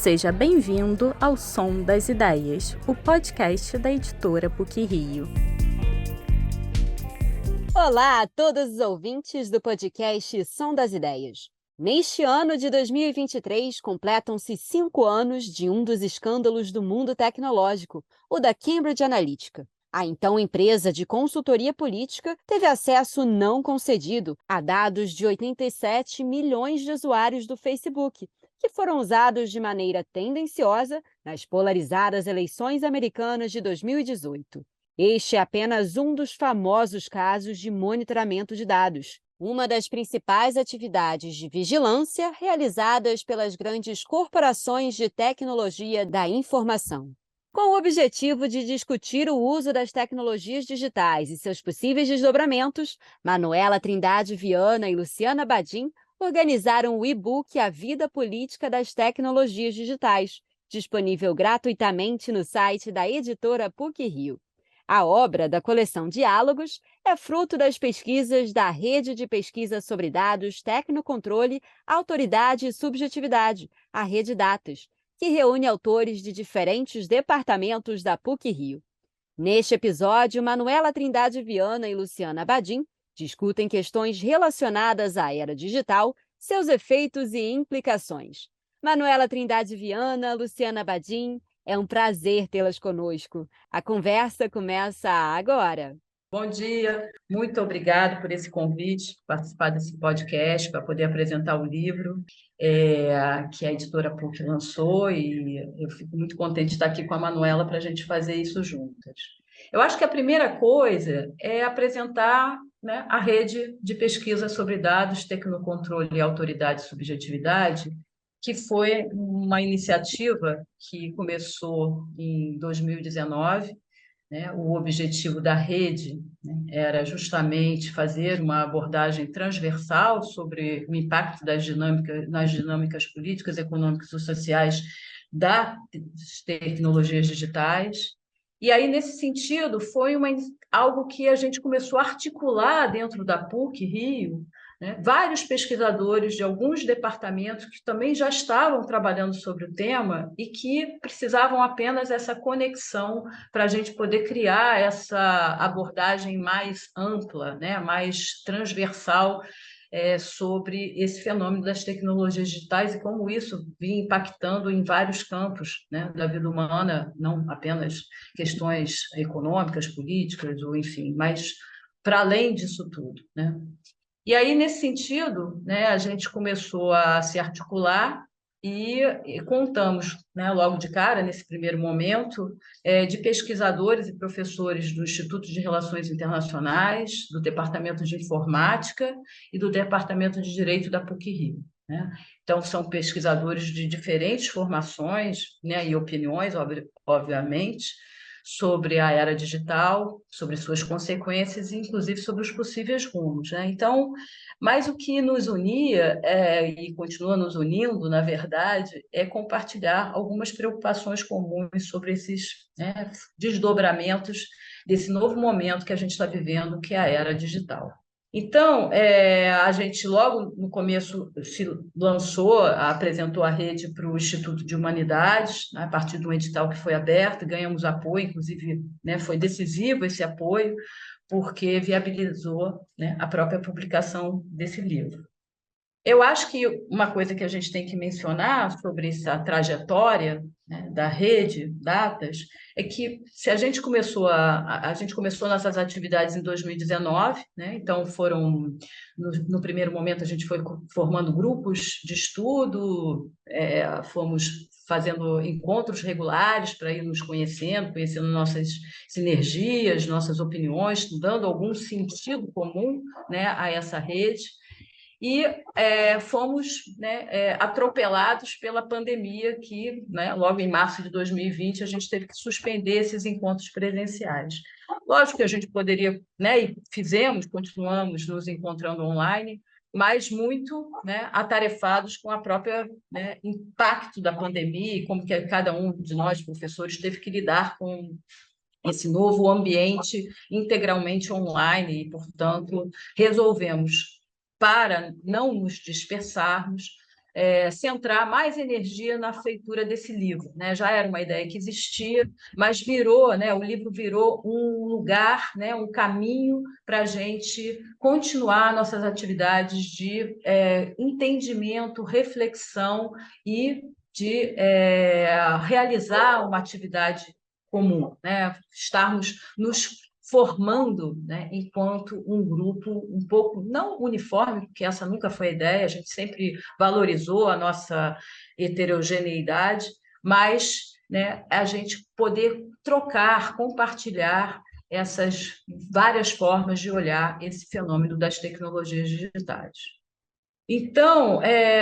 Seja bem-vindo ao Som das Ideias, o podcast da editora PUC-Rio. Olá a todos os ouvintes do podcast Som das Ideias. Neste ano de 2023, completam-se 5 anos de um dos escândalos do mundo tecnológico, o da Cambridge Analytica. A então empresa de consultoria política teve acesso não concedido a dados de 87 milhões de usuários do Facebook, que foram usados de maneira tendenciosa nas polarizadas eleições americanas de 2018. Este é apenas um dos famosos casos de monitoramento de dados, uma das principais atividades de vigilância realizadas pelas grandes corporações de tecnologia da informação. Com o objetivo de discutir o uso das tecnologias digitais e seus possíveis desdobramentos, Manuela Trindade Viana e Luciana Badim organizaram o e-book A Vida Política das Tecnologias Digitais, disponível gratuitamente no site da editora PUC-Rio. A obra da coleção Diálogos é fruto das pesquisas da Rede de Pesquisa sobre Dados, Tecnocontrole, Autoridade e Subjetividade, a Rede Datas, que reúne autores de diferentes departamentos da PUC-Rio. Neste episódio, Manuela Trindade Viana e Luciana Badim discutem questões relacionadas à era digital, seus efeitos e implicações. Manuela Trindade Viana, Luciana Badim, é um prazer tê-las conosco. A conversa começa agora. Bom dia, muito obrigado por esse convite, participar desse podcast para poder apresentar o livro que a editora PUC lançou, e eu fico muito contente de estar aqui com a Manuela para a gente fazer isso juntas. Eu acho que a primeira coisa é apresentar, né, a rede de pesquisa sobre dados, tecnocontrole e autoridade e subjetividade, que foi uma iniciativa que começou em 2019. O objetivo da rede, né, era justamente fazer uma abordagem transversal sobre o impacto nas dinâmicas políticas, econômicas e sociais das tecnologias digitais. E aí, nesse sentido, foi algo que a gente começou a articular dentro da PUC-Rio, né? Vários pesquisadores de alguns departamentos que também já estavam trabalhando sobre o tema e que precisavam apenas dessa conexão para a gente poder criar essa abordagem mais ampla, né? Mais transversal, sobre esse fenômeno das tecnologias digitais e como isso vinha impactando em vários campos, né, da vida humana, não apenas questões econômicas, políticas, ou enfim, mas para além disso tudo, né? E aí, nesse sentido, né, a gente começou a se articular e contamos, né, logo de cara, nesse primeiro momento, de pesquisadores e professores do Instituto de Relações Internacionais, do Departamento de Informática e do Departamento de Direito da PUC-Rio, né? Então, são pesquisadores de diferentes formações, né, e opiniões, obviamente, sobre a era digital, sobre suas consequências e, inclusive, sobre os possíveis rumos, né? Então, mas o que nos unia, e continua nos unindo, na verdade, é compartilhar algumas preocupações comuns sobre esses, né, desdobramentos desse novo momento que a gente está vivendo, que é a era digital. Então, a gente logo no começo se lançou, apresentou a rede para o Instituto de Humanidades, né, a partir de um edital que foi aberto, ganhamos apoio, inclusive, né, foi decisivo esse apoio, porque viabilizou, né, a própria publicação desse livro. Eu acho que uma coisa que a gente tem que mencionar sobre essa trajetória, né, da rede Datas é que se a gente começou nossas atividades em 2019, né, então foram no primeiro momento a gente foi formando grupos de estudo, fomos fazendo encontros regulares para ir nos conhecendo nossas sinergias, nossas opiniões, dando algum sentido comum, né, a essa rede. E fomos, né, atropelados pela pandemia que, né, logo em março de 2020, a gente teve que suspender esses encontros presenciais. Lógico que a gente poderia, né, e continuamos nos encontrando online, mas muito, né, atarefados com a própria, né, impacto da pandemia e como que cada um de nós, professores, teve que lidar com esse novo ambiente integralmente online e, portanto, resolvemos, para não nos dispersarmos, centrar mais energia na feitura desse livro, né? Já era uma ideia que existia, mas virou, né? O livro virou um lugar, né? Um caminho para a gente continuar nossas atividades de entendimento, reflexão e de realizar uma atividade comum, né? Estarmos nos formando, né, enquanto um grupo um pouco, não uniforme, porque essa nunca foi a ideia, a gente sempre valorizou a nossa heterogeneidade, mas, né, a gente poder trocar, compartilhar essas várias formas de olhar esse fenômeno das tecnologias digitais. Então,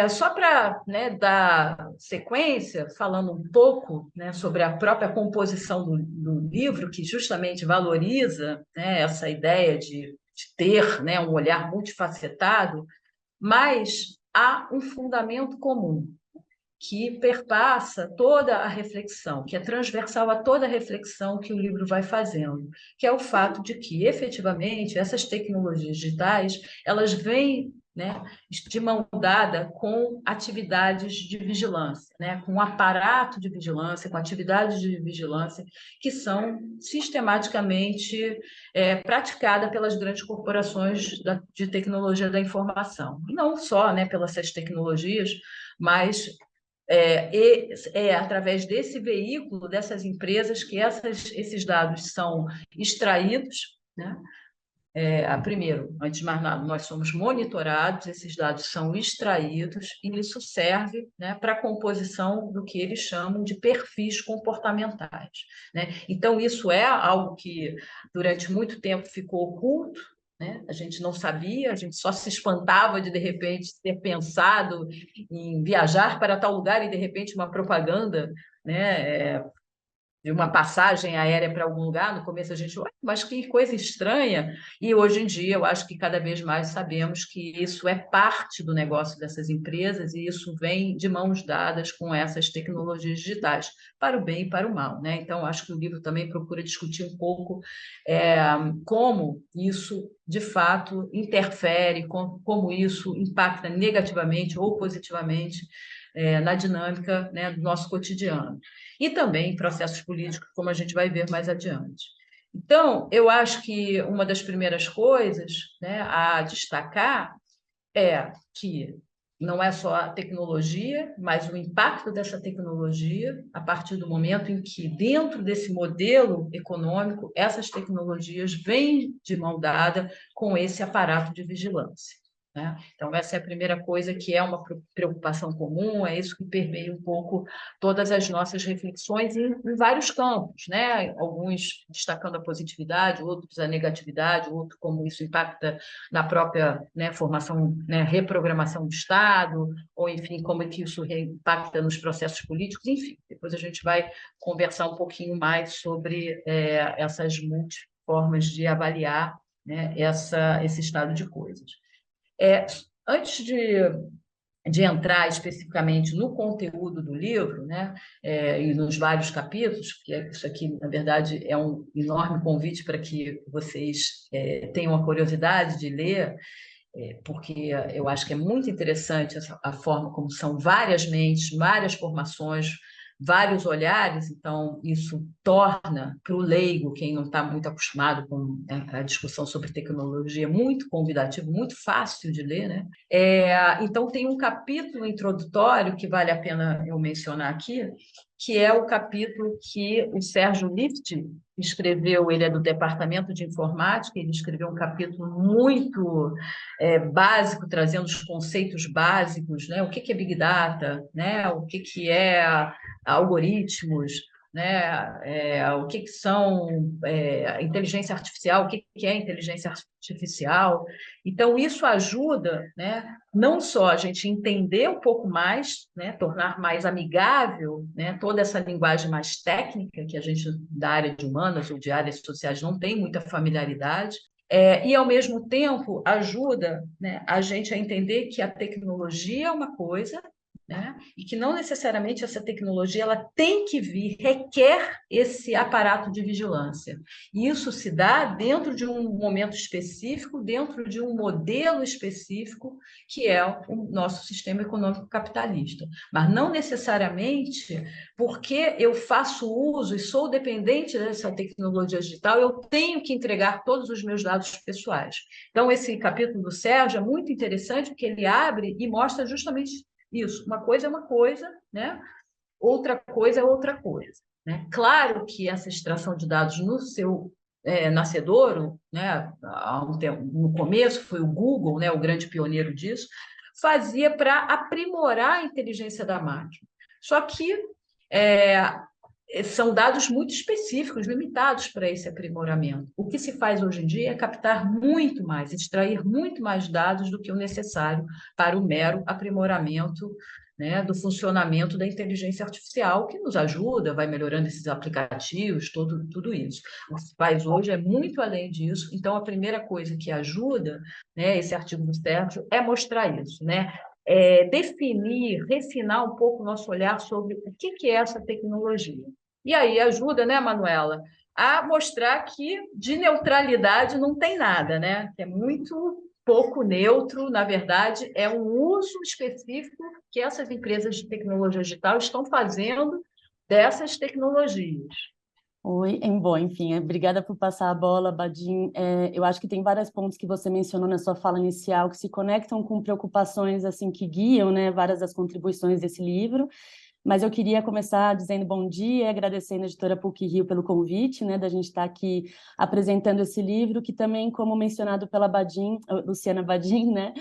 só para, né, dar sequência, falando um pouco, né, sobre a própria composição do livro, que justamente valoriza, né, essa ideia de ter, né, um olhar multifacetado, mas há um fundamento comum que perpassa toda a reflexão, que é transversal a toda a reflexão que o livro vai fazendo, que é o fato de que, efetivamente, essas tecnologias digitais, elas vêm, né, de mão dada com atividades de vigilância, né, com um aparato de vigilância, com atividades de vigilância que são sistematicamente praticadas pelas grandes corporações de tecnologia da informação. E não só, né, pelas essas tecnologias, mas através desse veículo, dessas empresas, que esses dados são extraídos, né? Primeiro, antes de mais nada, nós somos monitorados, esses dados são extraídos, e isso serve, né, para a composição do que eles chamam de perfis comportamentais, né? Então, isso é algo que, durante muito tempo, ficou oculto, né? A gente não sabia, a gente só se espantava de repente, ter pensado em viajar para tal lugar e, de repente, uma propaganda, né, de uma passagem aérea para algum lugar. No começo a gente, mas que coisa estranha. E hoje em dia eu acho que cada vez mais sabemos que isso é parte do negócio dessas empresas e isso vem de mãos dadas com essas tecnologias digitais, para o bem e para o mal, né? Então acho que o livro também procura discutir um pouco como isso de fato interfere, como isso impacta negativamente ou positivamente na dinâmica, né, do nosso cotidiano. E também processos políticos, como a gente vai ver mais adiante. Então, eu acho que uma das primeiras coisas, né, a destacar é que não é só a tecnologia, mas o impacto dessa tecnologia a partir do momento em que, dentro desse modelo econômico, essas tecnologias vêm de mão dada com esse aparato de vigilância, né? Então, essa é a primeira coisa que é uma preocupação comum, é isso que permeia um pouco todas as nossas reflexões em vários campos, né? Alguns destacando a positividade, outros a negatividade, outro como isso impacta na própria, né, formação, né, reprogramação do Estado, ou, enfim, como é que isso impacta nos processos políticos, enfim. Depois a gente vai conversar um pouquinho mais sobre essas multiformas de avaliar, né, esse estado de coisas. Antes de entrar especificamente no conteúdo do livro, né, e nos vários capítulos, porque isso aqui, na verdade, é um enorme convite para que vocês tenham a curiosidade de ler, porque eu acho que é muito interessante a forma como são várias mentes, várias formações, vários olhares. Então isso torna para o leigo, quem não está muito acostumado com, né, a discussão sobre tecnologia, muito convidativo, muito fácil de ler, né? Então tem um capítulo introdutório que vale a pena eu mencionar aqui, que é o capítulo que o Sérgio Lift escreveu. Ele é do Departamento de Informática, ele escreveu um capítulo muito básico, trazendo os conceitos básicos, né? O que é Big Data, né? O que é algoritmos, né? O que são inteligência artificial, o que é inteligência artificial. Então, isso ajuda, né, não só a gente entender um pouco mais, né, tornar mais amigável, né, toda essa linguagem mais técnica que a gente da área de humanas ou de áreas sociais não tem muita familiaridade, e, ao mesmo tempo, ajuda, né, a gente a entender que a tecnologia é uma coisa, né? E que não necessariamente essa tecnologia ela tem que vir, requer esse aparato de vigilância. E isso se dá dentro de um momento específico, dentro de um modelo específico, que é o nosso sistema econômico capitalista. Mas não necessariamente porque eu faço uso e sou dependente dessa tecnologia digital, eu tenho que entregar todos os meus dados pessoais. Então, esse capítulo do Sérgio é muito interessante, porque ele abre e mostra justamente isso. Uma coisa é uma coisa, né? Outra coisa é outra coisa, né? Claro que essa extração de dados no seu nascedouro, né, há um tempo, no começo foi o Google, né, o grande pioneiro disso, fazia para aprimorar a inteligência da máquina. Só que são dados muito específicos, limitados para esse aprimoramento. O que se faz hoje em dia é captar muito mais, extrair muito mais dados do que o necessário para o mero aprimoramento, né, do funcionamento da inteligência artificial, que nos ajuda, vai melhorando esses aplicativos, tudo isso. O que se faz hoje é muito além disso. Então, a primeira coisa que ajuda, né, esse artigo do Sérgio é mostrar isso, né? Definir, refinar um pouco o nosso olhar sobre o que é essa tecnologia. E aí ajuda, né, Manuela, a mostrar que de neutralidade não tem nada, né? Que é muito pouco neutro, na verdade, é um uso específico que essas empresas de tecnologia digital estão fazendo dessas tecnologias. Oi, bom, enfim, obrigada por passar a bola, Badin. Eu acho que tem vários pontos que você mencionou na sua fala inicial que se conectam com preocupações assim que guiam, né, várias das contribuições desse livro. Mas eu queria começar dizendo bom dia, agradecendo a editora PUC-Rio pelo convite, né, da gente estar aqui apresentando esse livro, que também, como mencionado pela Badin, Luciana Badin, né,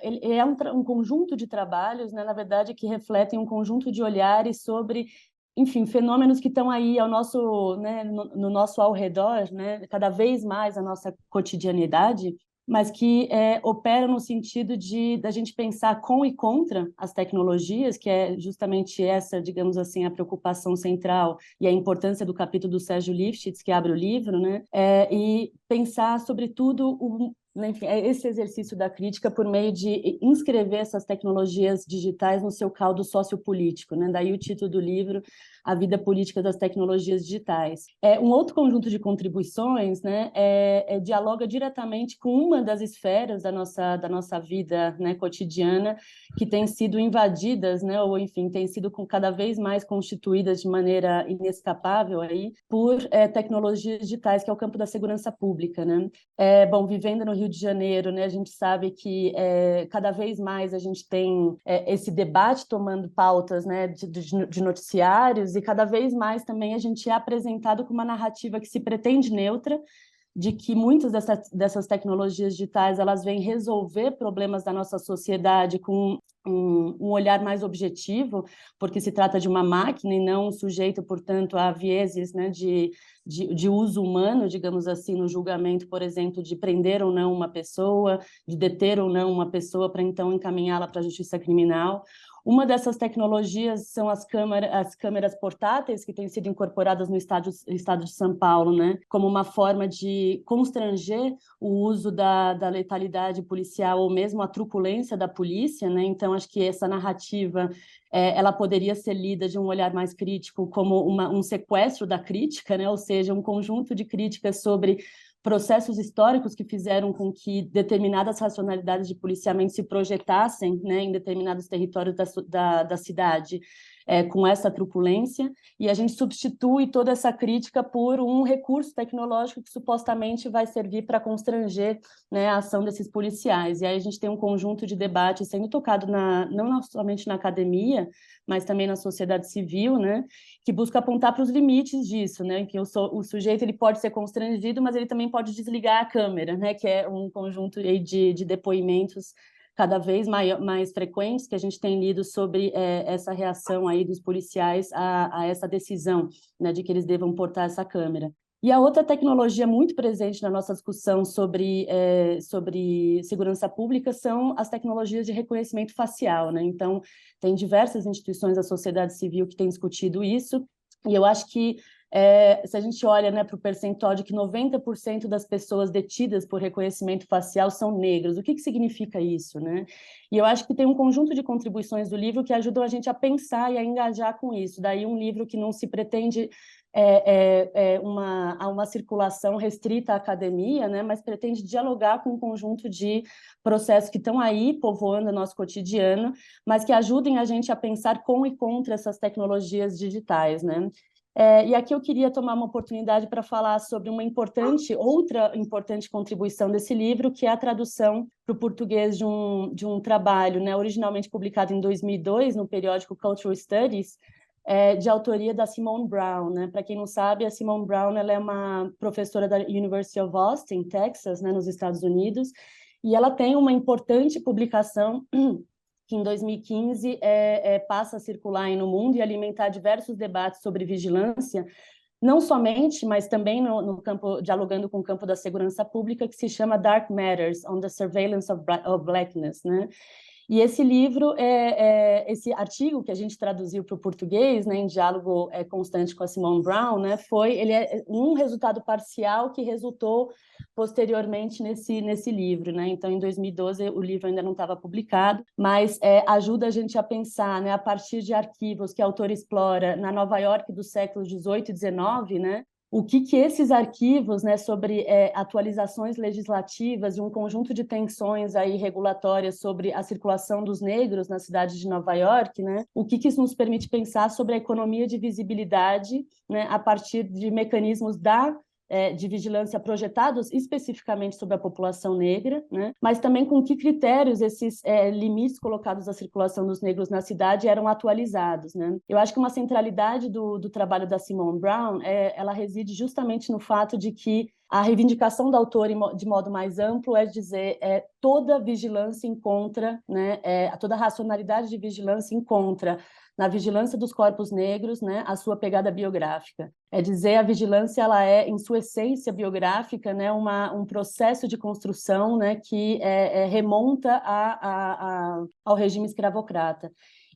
ele é um conjunto de trabalhos, né, na verdade, que refletem um conjunto de olhares sobre, enfim, fenômenos que estão aí ao nosso, né, no nosso ao redor, né, cada vez mais a nossa cotidianidade, mas que operam no sentido de da gente pensar com e contra as tecnologias, que é justamente essa, digamos assim, a preocupação central e a importância do capítulo do Sérgio Lifshitz, que abre o livro, né? E pensar, sobretudo, enfim, esse exercício da crítica por meio de inscrever essas tecnologias digitais no seu caldo sociopolítico, né? Daí o título do livro, A Vida Política das Tecnologias Digitais. Um outro conjunto de contribuições, né, dialoga diretamente com uma das esferas da nossa vida, né, cotidiana, que tem sido invadidas, né, ou enfim, tem sido cada vez mais constituídas de maneira inescapável aí por tecnologias digitais, que é o campo da segurança pública, né? Bom, vivendo no Rio de Janeiro, né, a gente sabe que cada vez mais a gente tem esse debate tomando pautas, né, de noticiários, e cada vez mais também a gente é apresentado com uma narrativa que se pretende neutra, de que muitas dessas tecnologias digitais elas vêm resolver problemas da nossa sociedade com um olhar mais objetivo, porque se trata de uma máquina e não sujeito, portanto, a vieses, né, de uso humano, digamos assim, no julgamento, por exemplo, de prender ou não uma pessoa, de deter ou não uma pessoa para então encaminhá-la para a justiça criminal. Uma dessas tecnologias são as câmeras portáteis que têm sido incorporadas no estado de São Paulo, né, como uma forma de constranger o uso da letalidade policial ou mesmo a truculência da polícia, né? Então, acho que essa narrativa ela poderia ser lida de um olhar mais crítico como um sequestro da crítica, né? Ou seja, um conjunto de críticas sobre processos históricos que fizeram com que determinadas racionalidades de policiamento se projetassem, né, em determinados territórios da cidade, com essa truculência, e a gente substitui toda essa crítica por um recurso tecnológico que supostamente vai servir para constranger, né, a ação desses policiais. E aí a gente tem um conjunto de debates sendo tocado não somente na academia, mas também na sociedade civil, né, que busca apontar para os limites disso, né, que o sujeito ele pode ser constrangido, mas ele também pode desligar a câmera, né, que é um conjunto aí de depoimentos cada vez mais frequentes que a gente tem lido sobre essa reação aí dos policiais a essa decisão, né, de que eles devam portar essa câmera. E a outra tecnologia muito presente na nossa discussão sobre segurança pública são as tecnologias de reconhecimento facial, né? Então, tem diversas instituições da sociedade civil que têm discutido isso, e eu acho que Se a gente olha, né, para o percentual de que 90% das pessoas detidas por reconhecimento facial são negros, o que significa isso, né? E eu acho que tem um conjunto de contribuições do livro que ajudam a gente a pensar e a engajar com isso. Daí um livro que não se pretende uma circulação restrita à academia, né, mas pretende dialogar com um conjunto de processos que estão aí povoando o nosso cotidiano, mas que ajudem a gente a pensar com e contra essas tecnologias digitais, né? E aqui eu queria tomar uma oportunidade para falar sobre outra importante contribuição desse livro, que é a tradução para o português de um trabalho, né, originalmente publicado em 2002 no periódico Cultural Studies, de autoria da Simone Brown, né? Para quem não sabe, a Simone Brown ela é uma professora da University of Austin, Texas, né, nos Estados Unidos, e ela tem uma importante publicação que em 2015 passa a circular aí no mundo e alimentar diversos debates sobre vigilância, não somente, mas também no campo, dialogando com o campo da segurança pública, que se chama Dark Matters on the Surveillance of Blackness, né? E esse livro, esse artigo que a gente traduziu para o português, né, em diálogo constante com a Simone Brown, né, ele é um resultado parcial que resultou posteriormente nesse livro, né? Então, em 2012, o livro ainda não estava publicado, mas ajuda a gente a pensar, né, a partir de arquivos que a autora explora na Nova York do século XVIII e XIX, né? O que esses arquivos, né, sobre atualizações legislativas e um conjunto de tensões aí regulatórias sobre a circulação dos negros na cidade de Nova York, né, o que isso nos permite pensar sobre a economia de visibilidade, né, a partir de mecanismos de vigilância projetados especificamente sobre a população negra, né? Mas também com que critérios esses limites colocados à circulação dos negros na cidade eram atualizados, né? Eu acho que uma centralidade do trabalho da Simone Brown ela reside justamente no fato de que a reivindicação da autora, de modo mais amplo, é dizer toda vigilância encontra, né, toda racionalidade de vigilância encontra na vigilância dos corpos negros, né, a sua pegada biográfica. É dizer, a vigilância ela é, em sua essência biográfica, né, um processo de construção, né, que remonta ao regime escravocrata.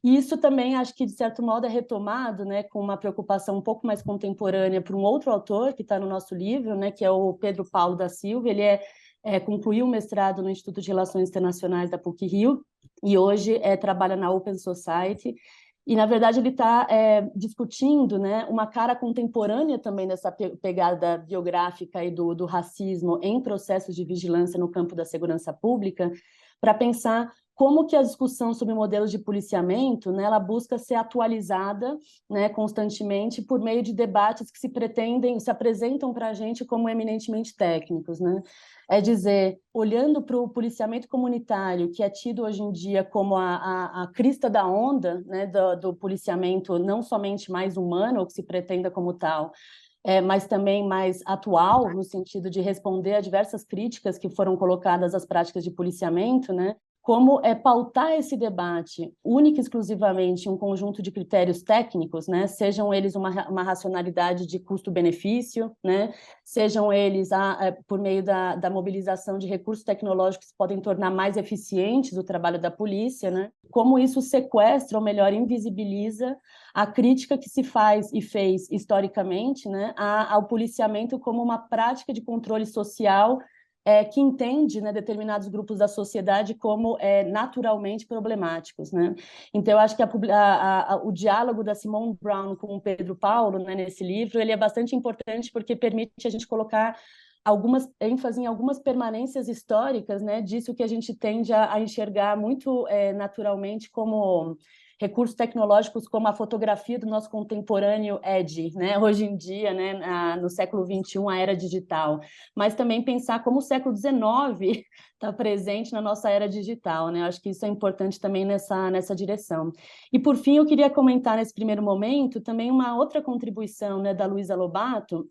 E isso também, acho que, de certo modo, é retomado, né, com uma preocupação um pouco mais contemporânea por um outro autor que está no nosso livro, né, que é o Pedro Paulo da Silva. Ele concluiu o mestrado no Instituto de Relações Internacionais da PUC-Rio e hoje trabalha na Open Society. E, na verdade, ele está discutindo, né, uma cara contemporânea também dessa pegada biográfica e do racismo em processos de vigilância no campo da segurança pública, para pensar como que a discussão sobre modelos de policiamento, né, ela busca ser atualizada, né, constantemente por meio de debates que se apresentam para a gente como eminentemente técnicos, né? É dizer, olhando para o policiamento comunitário, que é tido hoje em dia como a crista da onda, né, do policiamento não somente mais humano, ou que se pretenda como tal, mas também mais atual, no sentido de responder a diversas críticas que foram colocadas às práticas de policiamento, né? Como pautar esse debate única e exclusivamente em um conjunto de critérios técnicos, né? Sejam eles uma racionalidade de custo-benefício, né? Sejam eles por meio da mobilização de recursos tecnológicos que podem tornar mais eficientes o trabalho da polícia, né? Como isso sequestra, ou melhor, invisibiliza a crítica que se faz e fez historicamente, né, ao policiamento como uma prática de controle social que entende, né, determinados grupos da sociedade como naturalmente problemáticos, né? Então, eu acho que o diálogo da Simone Brown com o Pedro Paulo, né, nesse livro, ele é bastante importante porque permite a gente colocar ênfase em algumas permanências históricas, né, disso que a gente tende a enxergar muito naturalmente como recursos tecnológicos, como a fotografia do nosso contemporâneo né, hoje em dia, né, no século XXI, a era digital, mas também pensar como o século XIX está presente na nossa era digital, né? Acho que isso é importante também nessa direção. E, por fim, eu queria comentar nesse primeiro momento também uma outra contribuição, né, da Luísa Lobato,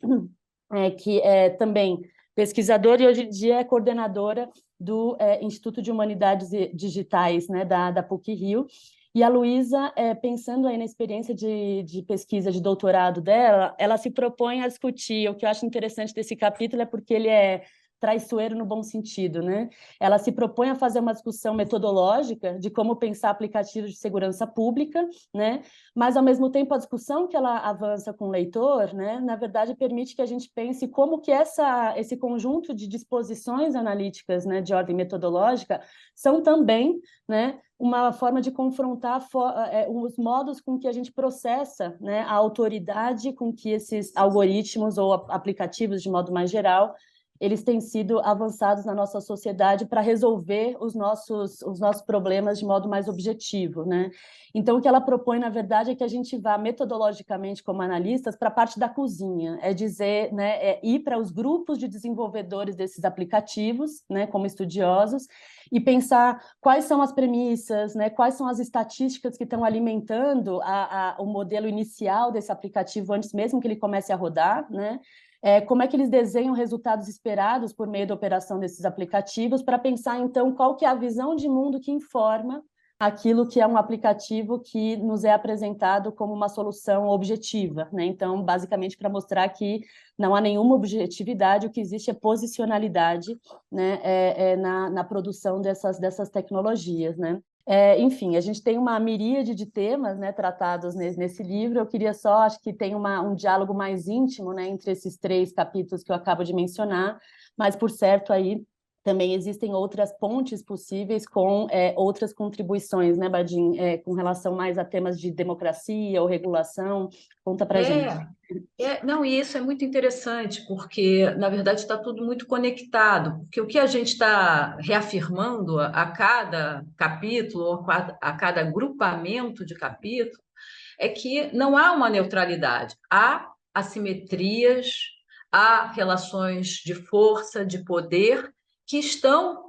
que é também pesquisadora e hoje em dia é coordenadora do Instituto de Humanidades Digitais, né, da PUC-Rio. E a Luísa, pensando aí na experiência de pesquisa de doutorado dela, ela se propõe a discutir, o que eu acho interessante desse capítulo é porque ele traiçoeiro no bom sentido, né? Ela se propõe a fazer uma discussão metodológica de como pensar aplicativos de segurança pública, né? Mas, ao mesmo tempo, a discussão que ela avança com o leitor, né, na verdade, permite que a gente pense como que esse conjunto de disposições analíticas, né, de ordem metodológica são também, né, uma forma de confrontar os modos com que a gente processa, né, a autoridade com que esses algoritmos ou aplicativos, de modo mais geral, eles têm sido avançados na nossa sociedade para resolver os nossos problemas de modo mais objetivo, né? Então, o que ela propõe, na verdade, é que a gente vá metodologicamente, como analistas, para a parte da cozinha, é dizer, né, é ir para os grupos de desenvolvedores desses aplicativos, né, como estudiosos, e pensar quais são as premissas, né, quais são as estatísticas que estão alimentando o modelo inicial desse aplicativo antes mesmo que ele comece a rodar, né? Como é que eles desenham resultados esperados por meio da operação desses aplicativos, para pensar, então, qual que é a visão de mundo que informa aquilo que é um aplicativo que nos é apresentado como uma solução objetiva, né? Então, basicamente, para mostrar que não há nenhuma objetividade, o que existe é posicionalidade, né, na produção dessas tecnologias, né? Enfim, a gente tem uma miríade de temas, né, tratados nesse livro. Eu queria só, acho que tem um diálogo mais íntimo, né, entre esses 3 capítulos que eu acabo de mencionar, mas, por certo, aí também existem outras pontes possíveis com outras contribuições, né, Badin, com relação mais a temas de democracia ou regulação. Conta para gente. Não, e isso é muito interessante, porque, na verdade, está tudo muito conectado, porque o que a gente está reafirmando a cada capítulo, ou a cada agrupamento de capítulo, é que não há uma neutralidade, há assimetrias, há relações de força, de poder, que estão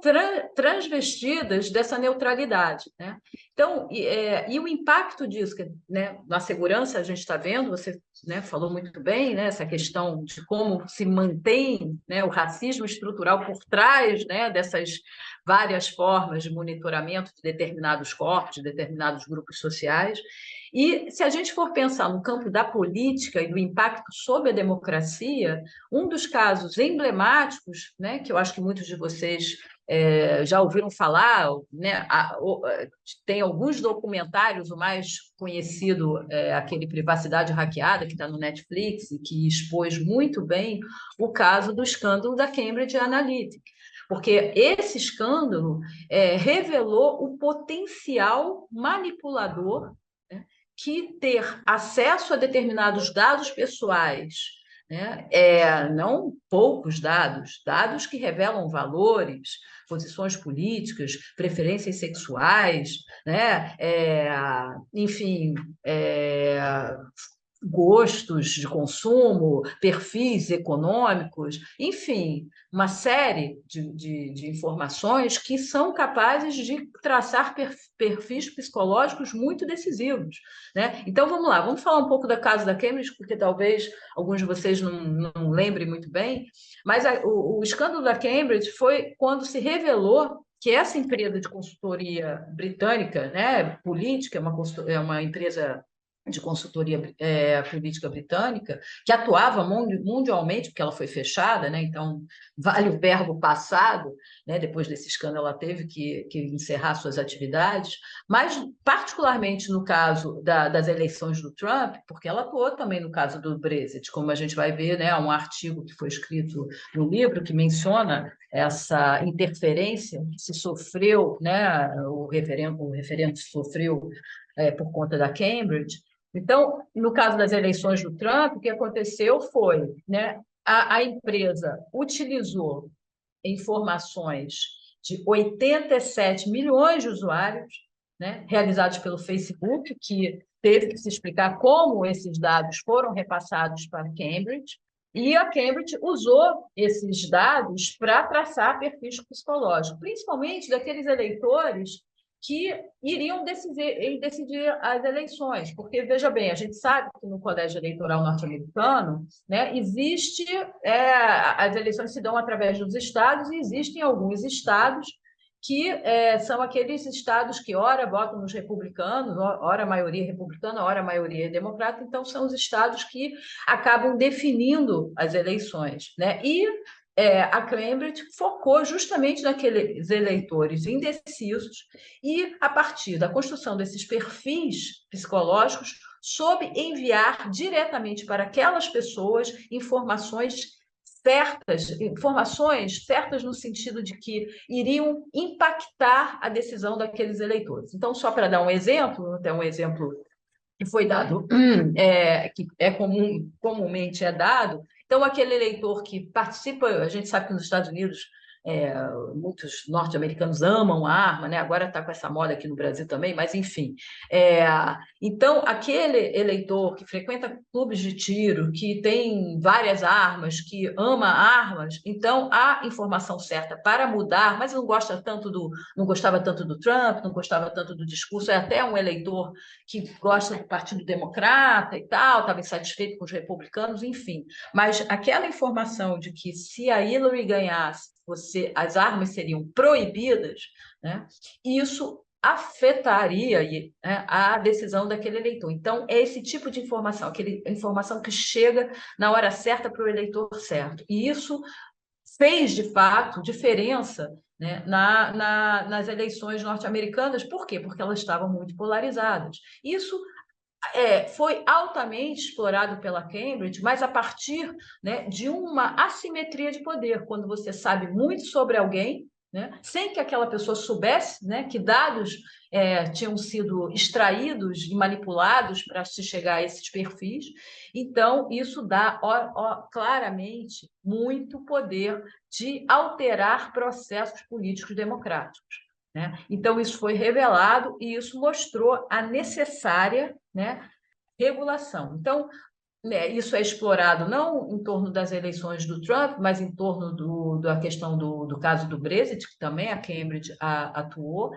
transvestidas dessa neutralidade, né? Então, e o impacto disso, né, na segurança, a gente está vendo, você, né, falou muito bem, né, essa questão de como se mantém, né, o racismo estrutural por trás, né, dessas várias formas de monitoramento de determinados corpos, de determinados grupos sociais. E se a gente for pensar no campo da política e do impacto sobre a democracia, um dos casos emblemáticos, né, que eu acho que muitos de vocês já ouviram falar, né, tem alguns documentários, o mais conhecido é aquele Privacidade Hackeada, que está no Netflix, e que expôs muito bem o caso do escândalo da Cambridge Analytica. Porque esse escândalo revelou o potencial manipulador, né, que ter acesso a determinados dados pessoais, né, não poucos dados, dados que revelam valores, posições políticas, preferências sexuais, né, enfim, gostos de consumo, perfis econômicos, enfim, uma série de informações que são capazes de traçar perfis psicológicos muito decisivos, né? Então, vamos lá, vamos falar um pouco do caso da Cambridge, porque talvez alguns de vocês não lembrem muito bem, mas o escândalo da Cambridge foi quando se revelou que essa empresa de consultoria britânica, né, política, é uma empresa de consultoria política britânica, que atuava mundialmente, porque ela foi fechada, né? Então, vale o verbo passado, né? Depois desse escândalo, ela teve que encerrar suas atividades, mas, particularmente no caso das eleições do Trump, porque ela atuou também no caso do Brexit, como a gente vai ver, né? Há um artigo que foi escrito no livro que menciona essa interferência que se sofreu, né? O referendo sofreu por conta da Cambridge. Então, no caso das eleições do Trump, o que aconteceu foi, né, a empresa utilizou informações de 87 milhões de usuários, né, realizados pelo Facebook, que teve que se explicar como esses dados foram repassados para Cambridge, e a Cambridge usou esses dados para traçar perfis psicológicos, principalmente daqueles eleitores que iriam decidir as eleições, porque, veja bem, a gente sabe que no colégio eleitoral norte-americano, né, as eleições se dão através dos estados, e existem alguns estados que são aqueles estados que ora votam nos republicanos, ora a maioria republicana, ora a maioria democrata, então são os estados que acabam definindo as eleições, né? E a Cambridge focou justamente naqueles eleitores indecisos e, a partir da construção desses perfis psicológicos, soube enviar diretamente para aquelas pessoas informações certas no sentido de que iriam impactar a decisão daqueles eleitores. Então, só para dar um exemplo, até um exemplo que foi dado, que comumente é dado. Então, aquele eleitor que participa, a gente sabe que nos Estados Unidos muitos norte-americanos amam a arma, né? Agora está com essa moda aqui no Brasil também, mas enfim. Então, aquele eleitor que frequenta clubes de tiro, que tem várias armas, que ama armas, então a informação certa para mudar, mas não gostava tanto do Trump, não gostava tanto do discurso, é até um eleitor que gosta do Partido Democrata e tal, estava insatisfeito com os republicanos, enfim. Mas aquela informação de que se a Hillary ganhasse, as armas seriam proibidas, né, isso afetaria, né, a decisão daquele eleitor. Então, é esse tipo de informação, aquela informação que chega na hora certa para o eleitor certo. E isso fez, de fato, diferença, né, nas eleições norte-americanas. Por quê? Porque elas estavam muito polarizadas. Isso foi altamente explorado pela Cambridge, mas a partir, né, de uma assimetria de poder, quando você sabe muito sobre alguém, né, sem que aquela pessoa soubesse, né, que dados tinham sido extraídos e manipulados para se chegar a esses perfis. Então, isso dá claramente muito poder de alterar processos políticos democráticos, né? Então, isso foi revelado e isso mostrou a necessária, né, regulação. Então, né, isso é explorado não em torno das eleições do Trump, mas em torno da questão do caso do Brexit, que também a Cambridge atuou,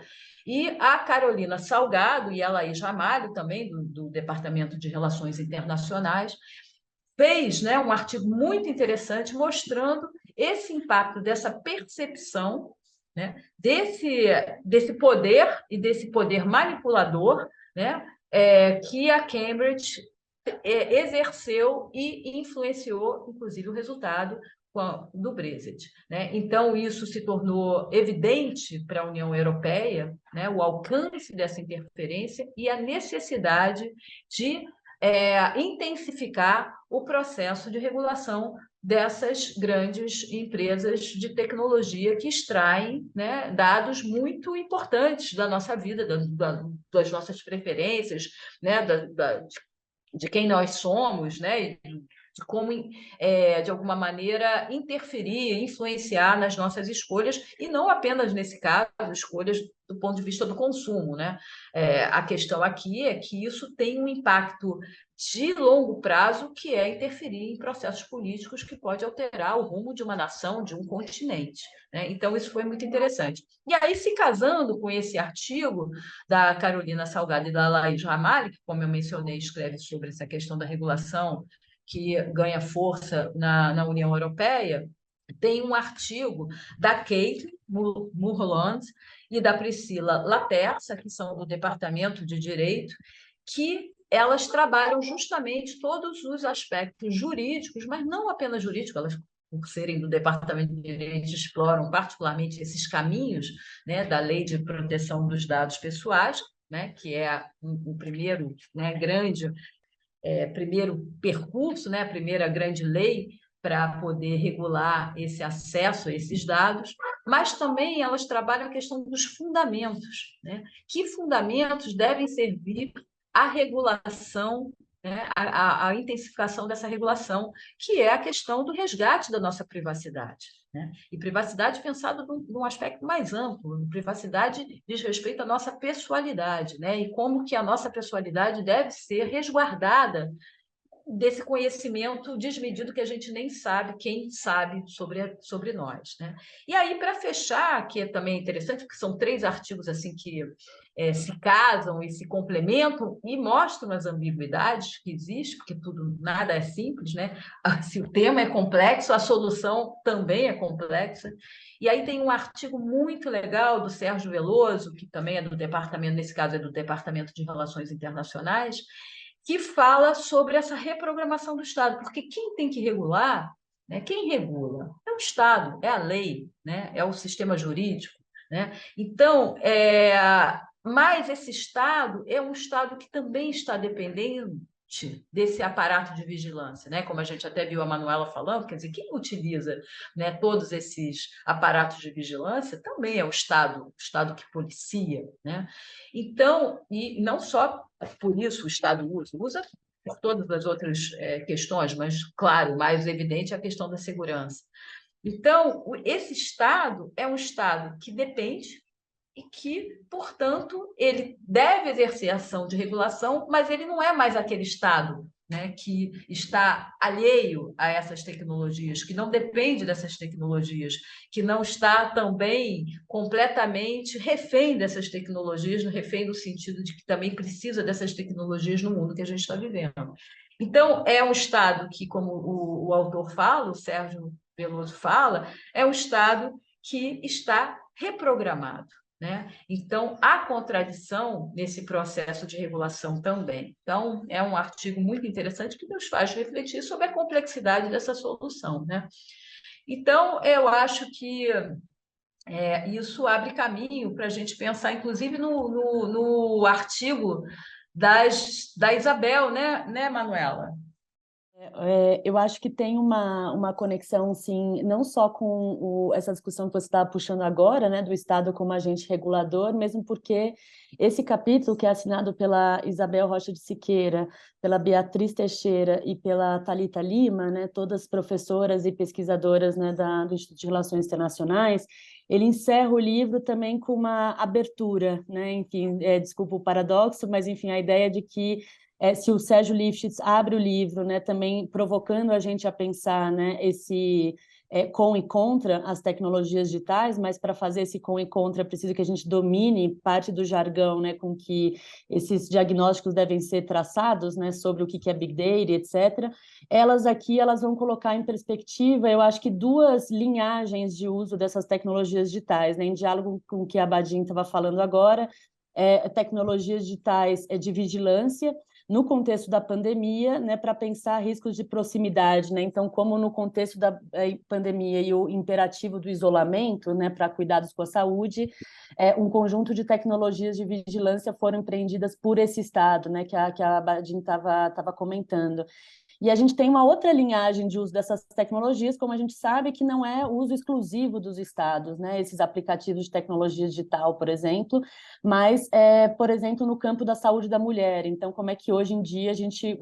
e a Carolina Salgado e a Laís Ramalho, também do Departamento de Relações Internacionais, fez, né, um artigo muito interessante mostrando esse impacto dessa percepção, né, desse poder e desse poder manipulador, né, que a Cambridge exerceu e influenciou, inclusive, o resultado do Brexit, né? Então, isso se tornou evidente para a União Europeia, né, o alcance dessa interferência e a necessidade de intensificar o processo de regulação dessas grandes empresas de tecnologia que extraem, né, dados muito importantes da nossa vida, das nossas preferências, né, de quem nós somos, né, de como, de alguma maneira, interferir, influenciar nas nossas escolhas, e não apenas, nesse caso, escolhas do ponto de vista do consumo, né? A questão aqui é que isso tem um impacto de longo prazo, que é interferir em processos políticos que pode alterar o rumo de uma nação, de um continente, né? Então, isso foi muito interessante. E aí, se casando com esse artigo da Carolina Salgado e da Laís Ramalho, que, como eu mencionei, escreve sobre essa questão da regulação que ganha força na União Europeia, tem um artigo da Kate Mulholland e da Priscila Laterza, que são do Departamento de Direito, que elas trabalham justamente todos os aspectos jurídicos, mas não apenas jurídicos, elas, por serem do Departamento de Direito, exploram particularmente esses caminhos, né, da Lei de Proteção dos Dados Pessoais, né, que é o primeiro, né, primeiro percurso, né, a primeira grande lei para poder regular esse acesso a esses dados, mas também elas trabalham a questão dos fundamentos, né? Que fundamentos devem servir à regulação, né, à intensificação dessa regulação, que é a questão do resgate da nossa privacidade, né? E privacidade pensado num aspecto mais amplo. Privacidade diz respeito à nossa pessoalidade, né? E como que a nossa pessoalidade deve ser resguardada desse conhecimento desmedido que a gente nem sabe quem sabe sobre nós, né? E aí, para fechar, que é também interessante, porque são 3 artigos assim que se casam e se complementam e mostram as ambiguidades que existem, porque nada é simples, né? Se o tema é complexo, a solução também é complexa. E aí tem um artigo muito legal do Sérgio Veloso, que também é do departamento, nesse caso é do Departamento de Relações Internacionais, que fala sobre essa reprogramação do Estado, porque quem tem que regular né? Quem regula? É o Estado, é a lei, né? É o sistema jurídico, né? Então, mas esse Estado é um Estado que também está dependente desse aparato de vigilância, né? Como a gente até viu a Manuela falando, quer dizer, quem utiliza, né, todos esses aparatos de vigilância também é o Estado que policia, né? Então, e não só por isso o Estado usa por todas as outras questões, mas, claro, o mais evidente é a questão da segurança. Então, esse Estado é um Estado que depende e que, portanto, ele deve exercer ação de regulação, mas ele não é mais aquele Estado, né, que está alheio a essas tecnologias, que não depende dessas tecnologias, que não está também completamente refém dessas tecnologias, refém no sentido de que também precisa dessas tecnologias no mundo que a gente está vivendo. Então, é um Estado que, como o autor fala, o Sérgio Veloso fala, é um Estado que está reprogramado, né? Então, há contradição nesse processo de regulação também. Então, é um artigo muito interessante que nos faz refletir sobre a complexidade dessa solução, né? Então, eu acho que isso abre caminho para a gente pensar, inclusive, no artigo da Isabel, né, Manuela? Eu acho que tem uma conexão, sim, não só com essa discussão que você está puxando agora, né, do Estado como agente regulador, mesmo porque esse capítulo, que é assinado pela Isabel Rocha de Siqueira, pela Beatriz Teixeira e pela Thalita Lima, né, todas professoras e pesquisadoras, né, do Instituto de Relações Internacionais, ele encerra o livro também com uma abertura, né, enfim, desculpa o paradoxo, mas, enfim, a ideia de que se o Sérgio Lifshitz abre o livro, né, também provocando a gente a pensar, né, esse com e contra as tecnologias digitais, mas para fazer esse com e contra é preciso que a gente domine parte do jargão, né, com que esses diagnósticos devem ser traçados, né, sobre o que é Big Data, etc. Elas vão colocar em perspectiva, eu acho que duas linhagens de uso dessas tecnologias digitais, né, em diálogo com o que a Badin estava falando agora, tecnologias digitais de vigilância, no contexto da pandemia, né, para pensar riscos de proximidade, né? Então, como no contexto da pandemia e o imperativo do isolamento, né, para cuidados com a saúde, um conjunto de tecnologias de vigilância foram empreendidas por esse Estado, né, que a Badin estava comentando. E a gente tem uma outra linhagem de uso dessas tecnologias, como a gente sabe, que não é uso exclusivo dos estados, né? Esses aplicativos de tecnologia digital, por exemplo, mas, por exemplo, no campo da saúde da mulher. Então, como é que hoje em dia a gente,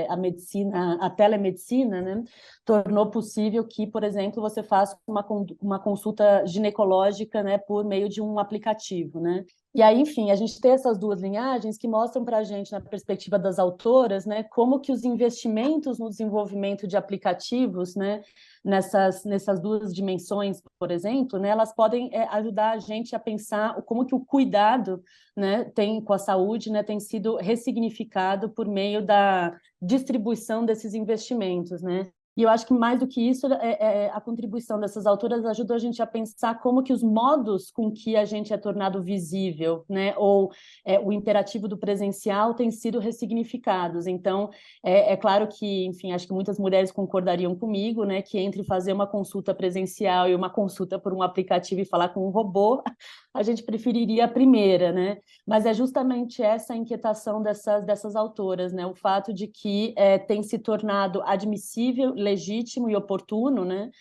a medicina, a telemedicina, né, tornou possível que, por exemplo, você faça uma consulta ginecológica, né, por meio de um aplicativo, né? E aí, enfim, a gente tem essas duas linhagens que mostram para a gente, na perspectiva das autoras, né, como que os investimentos no desenvolvimento de aplicativos, né, nessas duas dimensões, por exemplo, né, elas podem ajudar a gente a pensar como que o cuidado, né, com a saúde, né, tem sido ressignificado por meio da distribuição desses investimentos, né? E eu acho que mais do que isso, a contribuição dessas autoras ajudou a gente a pensar como que os modos com que a gente é tornado visível, né, ou o imperativo do presencial têm sido ressignificados. Então, é claro que, enfim, acho que muitas mulheres concordariam comigo, né, que entre fazer uma consulta presencial e uma consulta por um aplicativo e falar com um robô, a gente preferiria a primeira, né? Mas é justamente essa a inquietação dessas autoras, né? O fato de que tem se tornado admissível, legítimo e oportuno, né,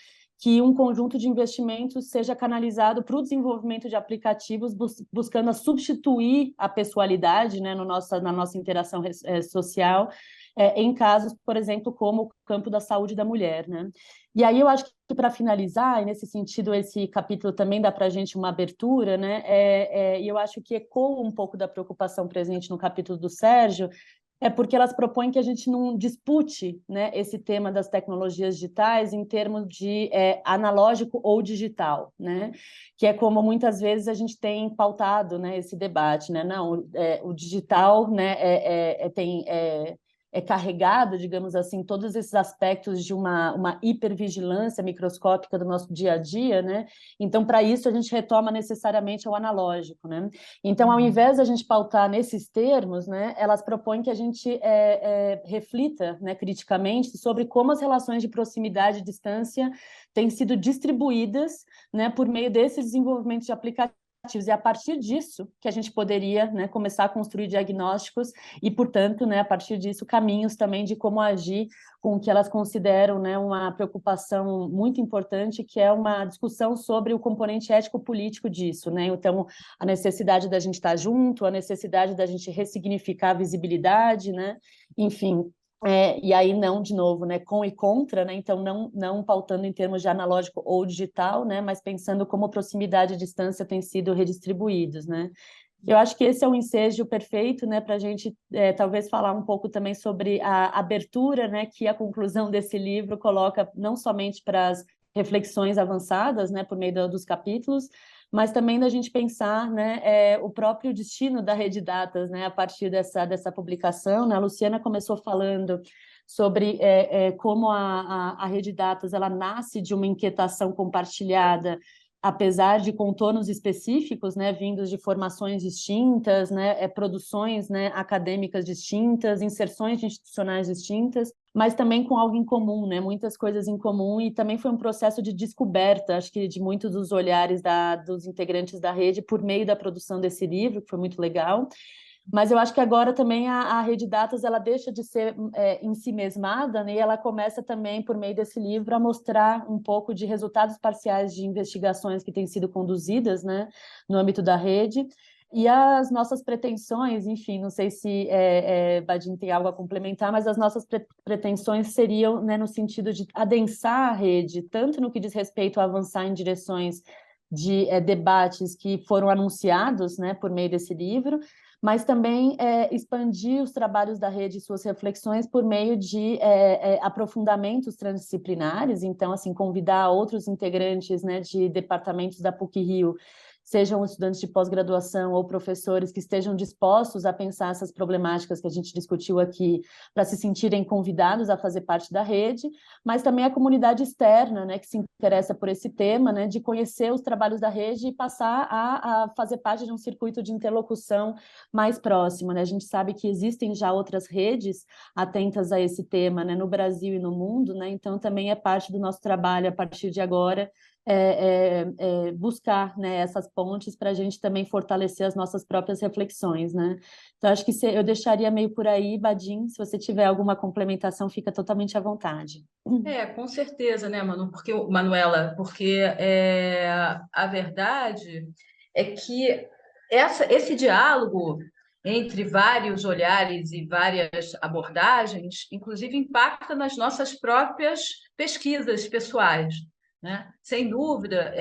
que um conjunto de investimentos seja canalizado para o desenvolvimento de aplicativos buscando substituir a pessoalidade, né, na nossa interação social, em casos, por exemplo, como o campo da saúde da mulher, né? E aí eu acho que, para finalizar, e nesse sentido, esse capítulo também dá para a gente uma abertura, né? E eu acho que ecoa um pouco da preocupação presente no capítulo do Sérgio, porque elas propõem que a gente não dispute, né, esse tema das tecnologias digitais em termos de analógico ou digital, né? Que é como muitas vezes a gente tem pautado, né, esse debate, né? Não, o digital, né, carregado, digamos assim, todos esses aspectos de uma hipervigilância microscópica do nosso dia a dia, né? Então, para isso, a gente retoma necessariamente ao analógico, né? Então, ao invés de a gente pautar nesses termos, né, elas propõem que a gente reflita, né, criticamente sobre como as relações de proximidade e distância têm sido distribuídas, né, por meio desse desenvolvimento de aplicativos. E a partir disso que a gente poderia, né, começar a construir diagnósticos e, portanto, né, a partir disso, caminhos também de como agir com o que elas consideram, né, uma preocupação muito importante, que é uma discussão sobre o componente ético-político disso, né? Então, a necessidade da gente estar junto, a necessidade da gente ressignificar a visibilidade, né? Enfim, e aí não, de novo, né, com e contra, né, então não pautando em termos de analógico ou digital, né, mas pensando como proximidade e distância têm sido redistribuídos, né. Eu acho que esse é um ensejo perfeito, né, para a gente talvez falar um pouco também sobre a abertura, né, que a conclusão desse livro coloca não somente para as reflexões avançadas, né, por meio dos capítulos, mas também da gente pensar, né, o próprio destino da Rede Datas, né, a partir dessa publicação, né? A Luciana começou falando sobre como a Rede Datas ela nasce de uma inquietação compartilhada, apesar de contornos específicos, né, vindos de formações distintas, né, produções, né, acadêmicas distintas, inserções institucionais distintas, mas também com algo em comum, né, muitas coisas em comum, e também foi um processo de descoberta, acho que de muitos dos olhares dos integrantes da rede por meio da produção desse livro, que foi muito legal. Mas eu acho que agora também a Rede Datas ela deixa de ser em si mesmada, né? E ela começa também, por meio desse livro, a mostrar um pouco de resultados parciais de investigações que têm sido conduzidas, né, no âmbito da rede. E as nossas pretensões, enfim, não sei se Badin tem algo a complementar, mas as nossas pretensões seriam, né, no sentido de adensar a rede, tanto no que diz respeito a avançar em direções de debates que foram anunciados, né, por meio desse livro, mas também expandir os trabalhos da rede e suas reflexões por meio de aprofundamentos transdisciplinares, então, assim, convidar outros integrantes, né, de departamentos da PUC-Rio, sejam estudantes de pós-graduação ou professores que estejam dispostos a pensar essas problemáticas que a gente discutiu aqui, para se sentirem convidados a fazer parte da rede, mas também a comunidade externa, né, que se interessa por esse tema, né, de conhecer os trabalhos da rede e passar a fazer parte de um circuito de interlocução mais próximo, né? A gente sabe que existem já outras redes atentas a esse tema, né, no Brasil e no mundo, né? Então também é parte do nosso trabalho a partir de agora buscar, né, essas pontes para a gente também fortalecer as nossas próprias reflexões, né? Então acho que eu deixaria meio por aí, Badin, se você tiver alguma complementação, fica totalmente à vontade. Com certeza, né, Manu? Manuela, porque a verdade é que esse diálogo entre vários olhares e várias abordagens, inclusive, impacta nas nossas próprias pesquisas pessoais, né? Sem dúvida,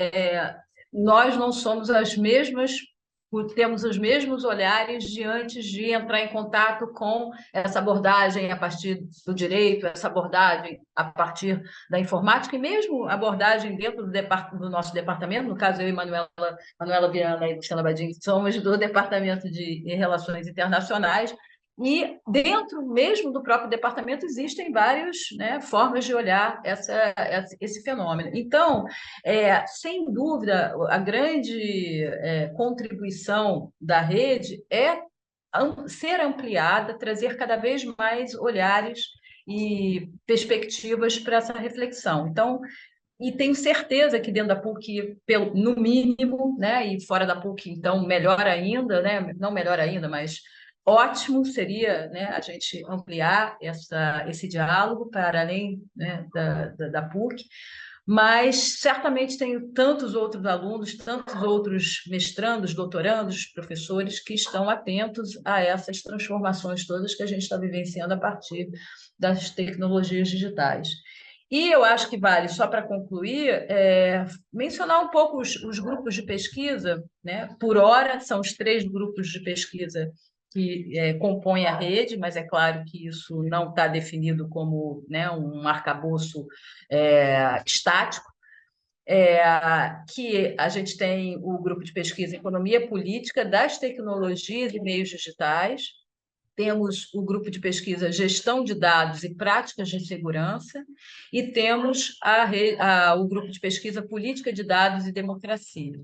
nós não somos as mesmas, temos os mesmos olhares diante de entrar em contato com essa abordagem a partir do direito, essa abordagem a partir da informática, e mesmo abordagem dentro do nosso departamento, no caso eu e Manuela Viana e Luciana Badin, somos do Departamento de Relações Internacionais, e dentro mesmo do próprio departamento existem várias, né, formas de olhar esse fenômeno. Então, sem dúvida, a grande contribuição da rede é ser ampliada, trazer cada vez mais olhares e perspectivas para essa reflexão. Então, e tenho certeza que dentro da PUC, no mínimo, né, e fora da PUC, então, melhor ainda, né, não melhor ainda, mas ótimo seria, né, a gente ampliar esse diálogo para além, né, da PUC, mas certamente tenho tantos outros alunos, tantos outros mestrandos, doutorandos, professores que estão atentos a essas transformações todas que a gente está vivenciando a partir das tecnologias digitais. E eu acho que vale, só para concluir, mencionar um pouco os grupos de pesquisa, né? Por hora, são os 3 grupos de pesquisa que compõem a rede, mas é claro que isso não está definido como, né, um arcabouço estático, que a gente tem o grupo de pesquisa em Economia Política das Tecnologias e Meios Digitais, temos o grupo de pesquisa Gestão de Dados e Práticas de Segurança, e temos o grupo de pesquisa Política de Dados e Democracia.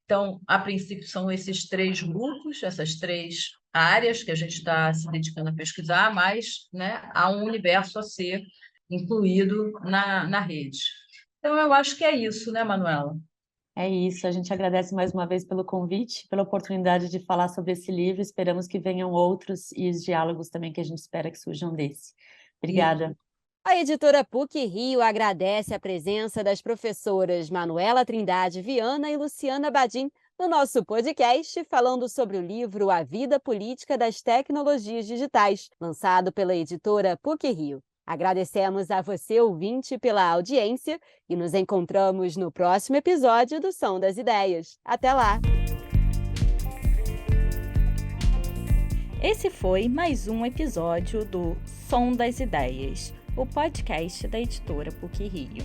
Então, a princípio, são esses 3 grupos, essas 3 áreas que a gente está se dedicando a pesquisar, mas, né, há um universo a ser incluído na rede. Então, eu acho que é isso, né, Manuela? É isso, a gente agradece mais uma vez pelo convite, pela oportunidade de falar sobre esse livro. Esperamos que venham outros e os diálogos também que a gente espera que surjam desse. Obrigada. A editora PUC-Rio agradece a presença das professoras Manuela Trindade Viana e Luciana Badim no nosso podcast, falando sobre o livro A Vida Política das Tecnologias Digitais, lançado pela editora PUC-Rio. Agradecemos a você, ouvinte, pela audiência e nos encontramos no próximo episódio do Som das Ideias. Até lá! Esse foi mais um episódio do Som das Ideias, o podcast da editora PUC-Rio.